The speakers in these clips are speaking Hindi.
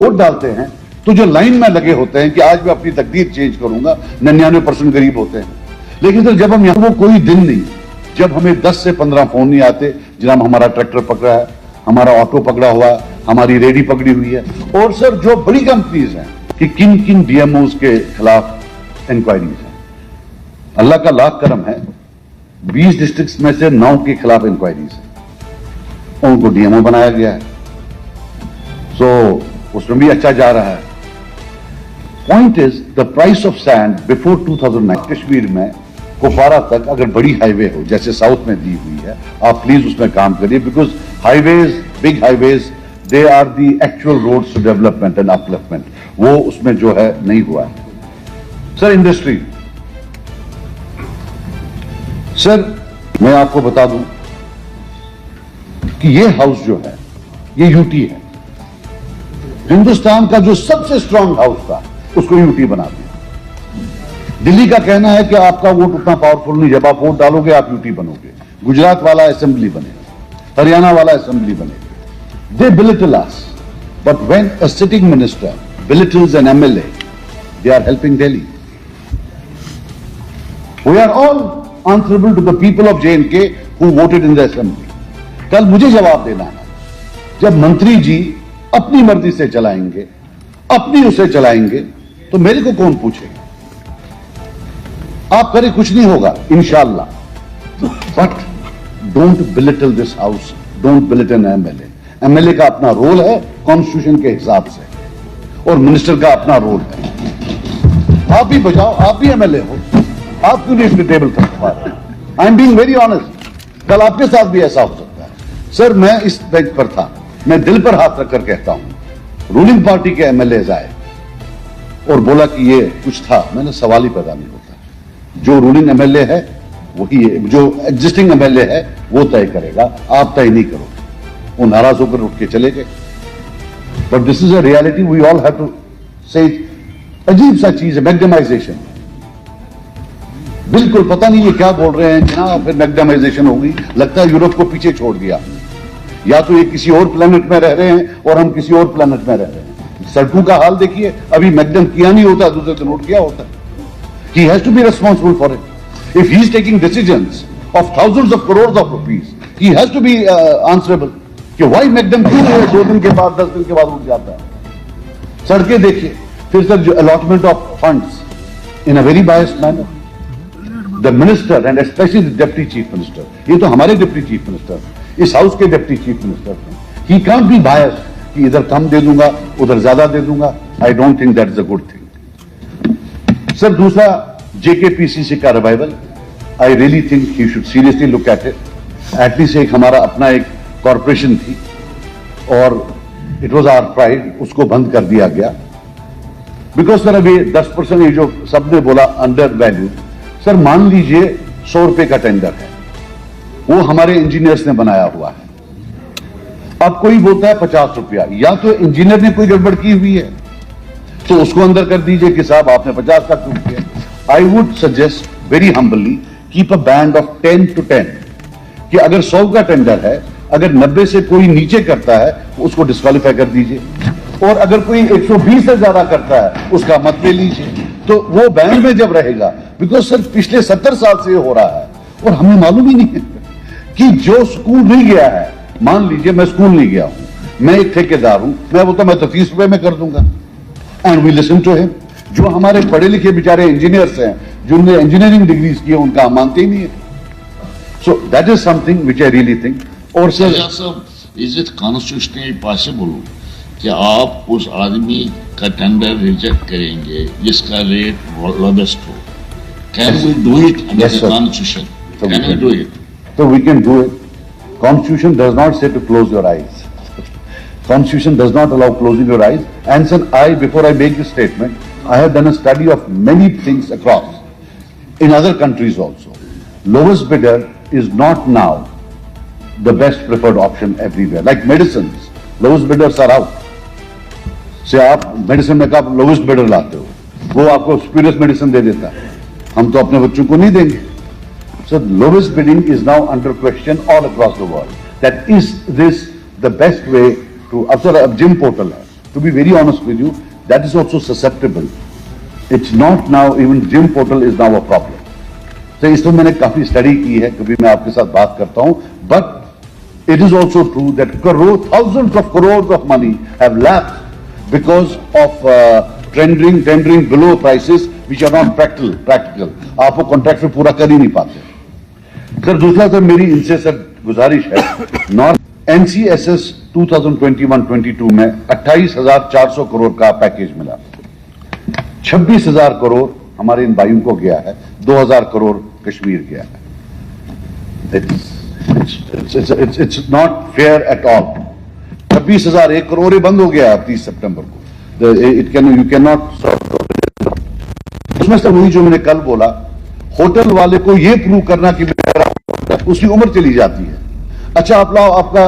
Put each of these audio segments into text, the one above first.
वोट डालते हैं तो जो लाइन में लगे होते हैं कि आज मैं अपनी तकदीर चेंज करूंगा, 99% गरीब होते हैं। लेकिन सर जब हम यहाँ, वो कोई दिन नहीं जब हमें 10 से 15 फोन नहीं आते जनाब हमारा ट्रैक्टर पकड़ा है, हमारा ऑटो पकड़ा हुआ है, हमारी रेडी पकड़ी हुई है। और सर जो बड़ी कंपनीज हैं कि किन किन डीएमओज के खिलाफ इंक्वायरीज हैं, अल्लाह का लाख करम है 20 डिस्ट्रिक्ट्स में से 9 के खिलाफ इंक्वायरीज है, उनको डीएमओ बनाया गया है। सो उसमें भी अच्छा जा रहा है। Point is the price of sand before 2009 Kashmir में कुपवारा तक अगर बड़ी हाईवे हो जैसे साउथ में दी हुई है, आप प्लीज उसमें काम करिए, because highways, big highways, they are the actual roads to development and upliftment, वो उसमें जो है नहीं हुआ है। सर इंडस्ट्री, सर मैं आपको बता दूं कि ये हाउस जो है ये यूटी है, हिंदुस्तान का जो सबसे स्ट्रांग हाउस था उसको यूटी बना दिया। दिल्ली का कहना है कि आपका वोट उतना पावरफुल नहीं, जब आप वोट डालोगे आप यूटी बनोगे, गुजरात वाला असेंबली बनेगा, हरियाणा वाला असेंबली बनेगा। दे belittle us, but when a sitting minister belittles an MLA, they are helping Delhi. We are all answerable to the people of J&K who voted in the assembly. कल मुझे जवाब देना है जब मंत्री जी अपनी मर्जी से चलाएंगे, अपनी उसे चलाएंगे, तो मेरे को कौन पूछेगा? आप करें कुछ नहीं होगा इंशाअल्लाह, but don't belittle this house, don't belittle MLA. MLA का अपना रोल है कॉन्स्टिट्यूशन के हिसाब से, और मिनिस्टर का अपना रोल है। आप भी बजाओ, आप भी एमएलए हो, आप क्यों नहीं अपने टेबल तक पा रहे? I am being very honest, कल आपके साथ भी ऐसा हो सकता है। सर मैं इस बेंच पर था, मैं दिल पर हाथ रखकर कहता हूं, रूलिंग पार्टी के एमएलए आए और बोला कि ये कुछ था, मैंने सवाल ही पैदा नहीं होता। जो रूलिंग एमएलए है वही है, जो एग्जिस्टिंग एमएलए है वो तय करेगा, आप तय नहीं करोगे। वो नाराज होकर उठ के चले गए। But this is a reality, we all have to say. अजीब सा चीज है मैग्नेमाइजेशन, बिल्कुल पता नहीं ये क्या बोल रहे हैं जनाब, फिर मैग्नेमाइजेशन होगी, लगता है यूरोप को पीछे छोड़ दिया। या तो ये किसी और प्लेनेट में रह रहे हैं और हम किसी और प्लेनेट में रह रहे हैं। सड़कों का हाल देखिए, अभी मैग्डम किया नहीं होता, दूसरे दिन उठ गया होता। He has to be responsible for it. If he is taking decisions of thousands of crores of rupees, he has to be answerable. कि why मैग्डम क्यों 2 दिन के बाद 10 दिन के बाद उठ जाता है? सड़कें देखिए, फिर सर जो allotment of funds in a very biased manner, the minister and specially the deputy chief minister, ये तो हमारे डिप्टी चीफ मिनिस्टर, इस हाउस के डिप्टी चीफ मिनिस्टर हैं, ही कांट बी बायस्ड कि इधर कम दे दूंगा उधर ज्यादा दे दूंगा। I don't think that is a good thing. Sir दूसरा जेकेपीसीसी का revival, I really think he should seriously look at it. At least एक हमारा अपना एक कॉरपोरेशन थी और इट वाज आवर प्राइड, उसको बंद कर दिया गया। बिकॉज सर अभी 10% ये जो सबने बोला अंडर वैल्यू, सर मान लीजिए 100 रुपए का टेंडर है, वो हमारे इंजीनियर्स ने बनाया हुआ है। अब कोई बोलता है 50 रुपया, या तो इंजीनियर ने कोई गड़बड़ की हुई है तो उसको अंदर कर दीजिए कि साहब आपने 50 का क्यों किया। I would suggest very humbly keep a band of 10 to 10 कि अगर 100 का टेंडर है, अगर 90 से कोई नीचे करता है तो उसको डिस्क्वालीफाई कर दीजिए, और अगर कोई 120 से ज्यादा करता है उसका मत ले लीजिए। तो वो बैंड में जब रहेगा, बिकॉज सर पिछले 70 साल से हो रहा है और हमें मालूम ही नहीं है कि जो स्कूल नहीं गया है, मान लीजिए मैं स्कूल नहीं गया हूं, मैं एक ठेकेदार हूं, मैं बोलता मैं तो 30 रुपए में कर दूंगा, and we listen to him. जो हमारे पढ़े लिखे बेचारे इंजीनियर्स हैं, जिनने इंजीनियरिंग डिग्रीज की है, उनका हम मानते ही नहीं है। So that is something which I really think. और sir is it constitutionally possible कि आप उस आदमी का टेंडर रिजेक्ट करेंगे जिसका रेट लोवेस्ट हो? Can we do it under the constitution? Can we do it? So we can do it. Constitution does not say to close your eyes. Constitution does not allow closing your eyes. And sir, before I make this statement, I have done a study of many things across, in other countries also. Lowest bidder is not now the best preferred option everywhere. Like medicines, lowest bidders are out. से आप मेडिसिन में आप लोवेस्ट बिडर लाते हो, वो आपको सुपीरियर मेडिसिन दे देता है, हम तो अपने बच्चों को नहीं देंगे। So lowest bidding is now under question all across the world. That is this the best way to? अब सर अब जिम पोर्टल है, to be very honest with you, that is also susceptible. It's not now, even gym portal is now a problem. तो इसमें मैंने काफी स्टडी की है, कभी मैं आपके साथ बात करता हूं, but it is also true that thousands of crores of money have lapsed because of tendering below prices which are not practical. आप वो कॉन्ट्रैक्ट में पूरा कर ही नहीं पाते. सर दूसरा सर मेरी इनसे सर गुजारिश है, नॉर्थ एनसीएसएस 2021-22 में 28,400 करोड़ का पैकेज मिला, 26,000 करोड़ हमारे इन भाइयों को गया है, 2,000 करोड़ कश्मीर गया है. It's not fair at all. 26,001 crore बंद हो गया है 30 सितंबर को. You can not. उसमें से वही जो मैंने कल बोला, होटल वाले को यह प्रूव करना कि उसकी उम्र चली जाती है. अच्छा आप लाओ आपका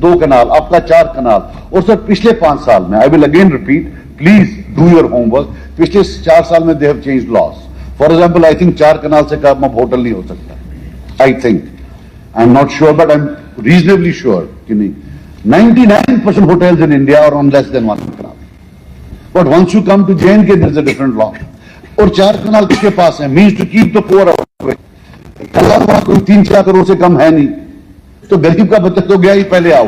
2 कनाल, आपका 4 कनाल, और सर पिछले 5 साल में, I will again repeat, please do your homework, पिछले 4 साल में they have changed loss. For example I think 4 कनाल से कम अब होटल नहीं हो सकता. I think, I am not sure but I am reasonably sure कि नहीं. 99% hotels in India are on less than 1 canal. But once you come to J&K, there is a different law. और 4 कनाल किसके पास है? Means to keep the poor away. वहां कोई 3-4 करोड़ से कम है नहीं, तो गरीब का बच्चा तो गया ही पहले आओ.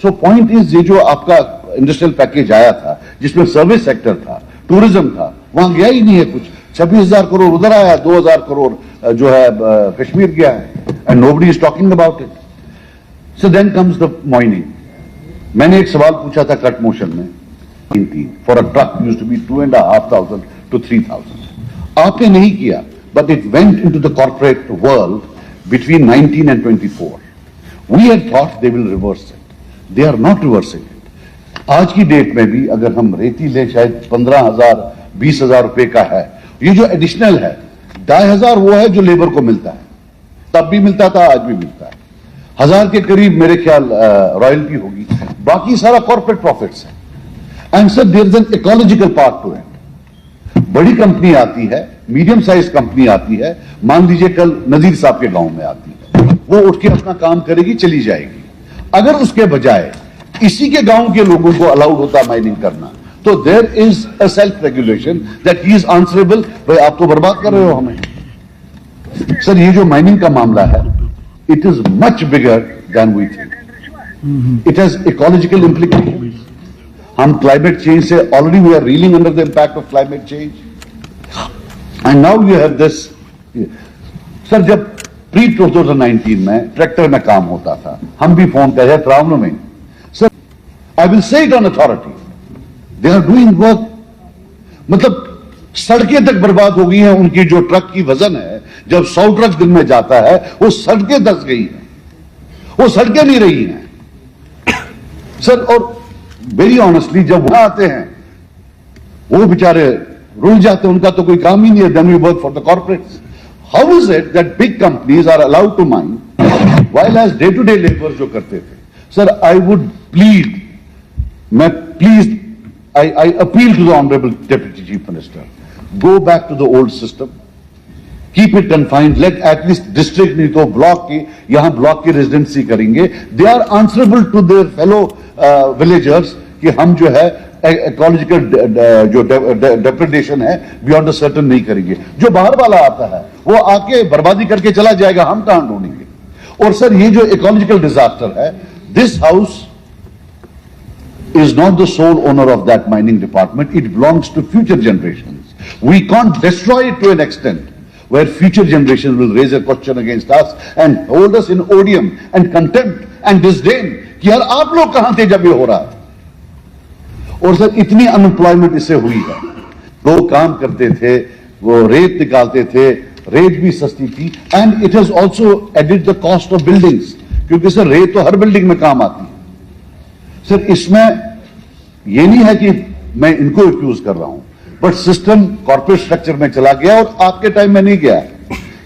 सो पॉइंट इज, ये जो आपका इंडस्ट्रियल पैकेज आया था जिसमें सर्विस सेक्टर था, टूरिज्म था, वहां गया ही नहीं है कुछ. 26,000 करोड़ उधर आया, 2,000 करोड़ जो है कश्मीर गया है, and nobody is talking about it. So then comes the mining. मैंने एक सवाल पूछा था कट मोशन में, for a truck used to be 2,500 to 3,000. आपने नहीं किया, but it went into the corporate world between 19 and 24. We had thought they will reverse it. They are not reversing it. आज की डेट में भी अगर हम रेती ले, शायद 15,000 20,000 रुपए का है. ये जो एडिशनल है 2,500 वो है जो लेबर को मिलता है, तब भी मिलता था, आज भी मिलता है. 1,000 के करीब मेरे ख्याल रॉयल्टी होगी, बाकी सारा कॉर्पोरेट प्रॉफिट्स है. And sir there is an ecological part to it. बड़ी कंपनी आती है, मीडियम साइज कंपनी आती है, मान लीजिए कल नजीर साहब के गांव में आती है, वो उठ के अपना काम करेगी, चली जाएगी. अगर उसके बजाय इसी के गांव के लोगों को अलाउड होता माइनिंग करना, तो there is a self regulation that he is answerable. भाई आप तो बर्बाद कर रहे हो हमें. सर ये जो माइनिंग का मामला है, it is much bigger than we think. It has ecological implication. हम क्लाइमेट चेंज से already we are reeling under the impact of climate change, and now you have this. Sir जब प्री 2019 में ट्रैक्टर में काम होता था, हम भी फोन कर रहे थे Ramnavami. Sir I will say it on authority, they are doing work. मतलब सड़कें तक बर्बाद हो गई हैं. उनकी जो ट्रक की वजन है, जब 100 ट्रक दिन में जाता है, वो सड़कें धंस गई हैं, वो सड़कें नहीं रही हैं. सर और वेरी ऑनेस्टली जब वहां आते हैं वो बेचारे रुल जाते हैं, उनका तो कोई काम ही नहीं है. Then we work for the corporates. How is it that big companies are allowed to mine while as day to day labour जो करते थे? सर आई वुड प्लीड, मैं please I appeal to the honourable deputy chief minister, go back to the old system, keep it confined, let at least district नहीं तो ब्लॉक की, यहां ब्लॉक की रेजिडेंसी करेंगे. They are answerable to their fellow villagers कि हम जो है इकोलॉजिकल जो डेप्रेडेशन है बियॉन्ड अ सर्टन नहीं करेंगे. जो बाहर वाला आता है वो आके बर्बादी करके चला जाएगा, हम कहां ढूंढेंगे? और सर ये जो इकोलॉजिकल डिजास्टर है, this house is not the sole owner of that mining department. It belongs to future generations. We can't destroy it to an extent where future generations will raise a question against us and hold us in odium and contempt and disdain कि यार आप लोग कहां थे जब ये हो रहा है. और सर इतनी अनएम्प्लॉयमेंट इससे हुई है. लोग काम करते थे, वो रेत निकालते थे, रेत भी सस्ती थी, and it has also added the cost of buildings, क्योंकि सर रेत तो हर बिल्डिंग में काम आती है. सर इसमें यह नहीं है कि मैं इनको एक्यूज कर रहा हूं, बट सिस्टम कॉर्पोरेट स्ट्रक्चर में चला गया और आपके टाइम में नहीं गया.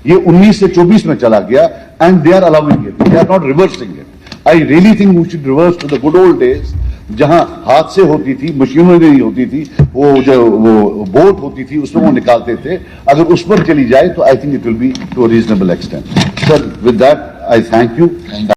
ये 19 से 24 में चला गया, and they are allowing it, they are not reversing it. I really think we should reverse to the good old days, जहां हाथ से होती थी, मशीनरी नहीं होती थी, वो जो वो बोट होती थी उसमें वो निकालते थे. अगर उस पर चली जाए तो I think it will be to a reasonable extent. Sir with that I thank you.